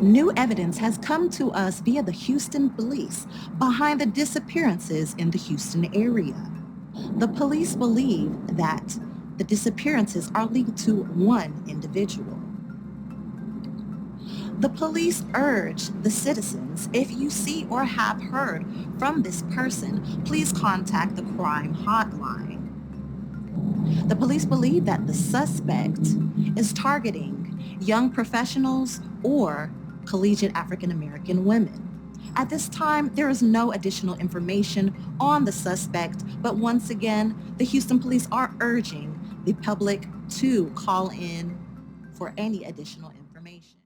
New evidence has come to us via the Houston police behind the disappearances in the Houston area. The police believe that the disappearances are linked to one individual. The police urge the citizens, if you see or have heard from this person, please contact the crime hotline. The police believe that the suspect is targeting young professionals or collegiate African American women. At this time, there is no additional information on the suspect, but once again, the Houston police are urging the public to call in for any additional information.